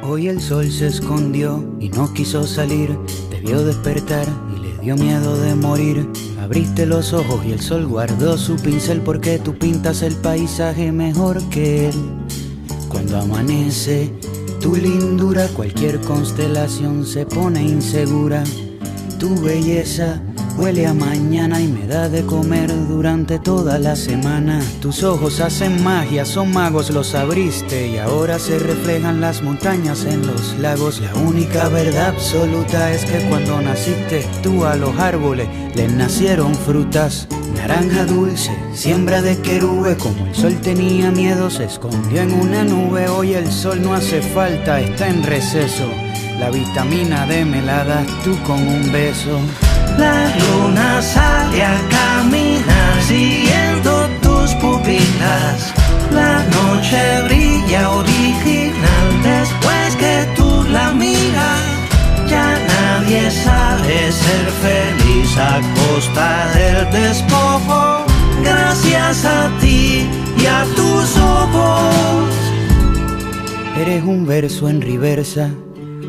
Hoy el sol se escondió y no quiso salir. Te vio despertar y le dio miedo de morir. Abriste los ojos y el sol guardó su pincel, porque tú pintas el paisaje mejor que él. Cuando amanece tu lindura, cualquier constelación se pone insegura. Tu belleza huele a mañana y me da de comer durante toda la semana. Tus ojos hacen magia, son magos, los abriste y ahora se reflejan las montañas en los lagos. La única verdad absoluta es que cuando naciste tú a los árboles les nacieron frutas. Naranja dulce, siembra de querube, como el sol tenía miedo se escondió en una nube. Hoy el sol no hace falta, está en receso. La vitamina D me la das tú con un beso. La luna sale a caminar siguiendo tus pupilas. La noche brilla original después que tú la miras. Ya nadie sabe ser feliz a costa del despojo. Gracias a ti y a tus ojos. Eres un verso en reversa,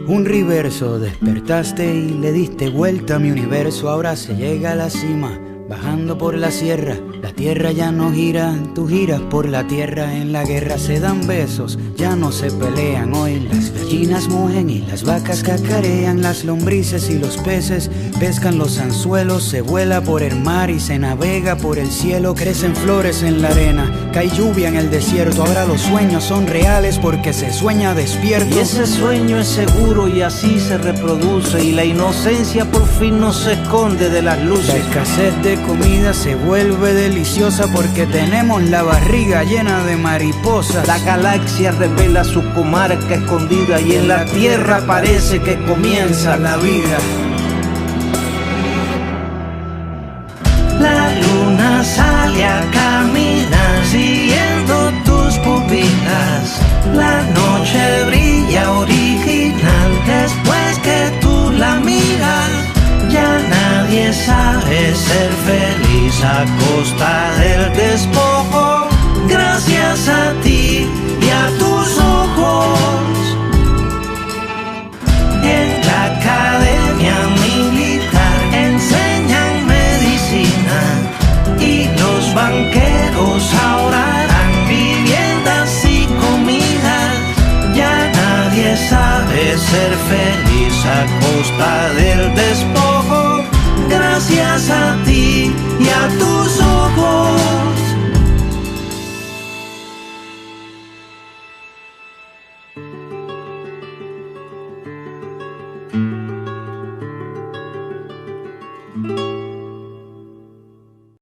un reverso. Despertaste y le diste vuelta a mi universo. Ahora se llega a la cima, bajando por la sierra. La tierra ya no gira, tú giras por la tierra. En la guerra se dan besos, ya no se pelean. Hoy las gallinas mugen y las vacas cacarean. Las lombrices y los peces pescan los anzuelos. Se vuela por el mar y se navega por el cielo. Crecen flores en la arena, cae lluvia en el desierto. Ahora los sueños son reales porque se sueña despierto. Y ese sueño es seguro y así se reproduce. Y la inocencia por fin no se esconde de las luces. La escasez de comida se vuelve deliciosa porque tenemos la barriga llena de mariposas. La galaxia revela su comarca escondida y en la tierra parece que comienza la vida. La luna sale a caminar siguiendo tus pupilas. La noche brilla original después que tú la miras. Ya nadie sabe ser feliz a costa del despojo. Gracias a ti y a tus ojos. En la academia militar enseñan medicina y los banqueros ahora harán viviendas y comidas. Ya nadie sabe ser feliz a costa del despojo. Gracias a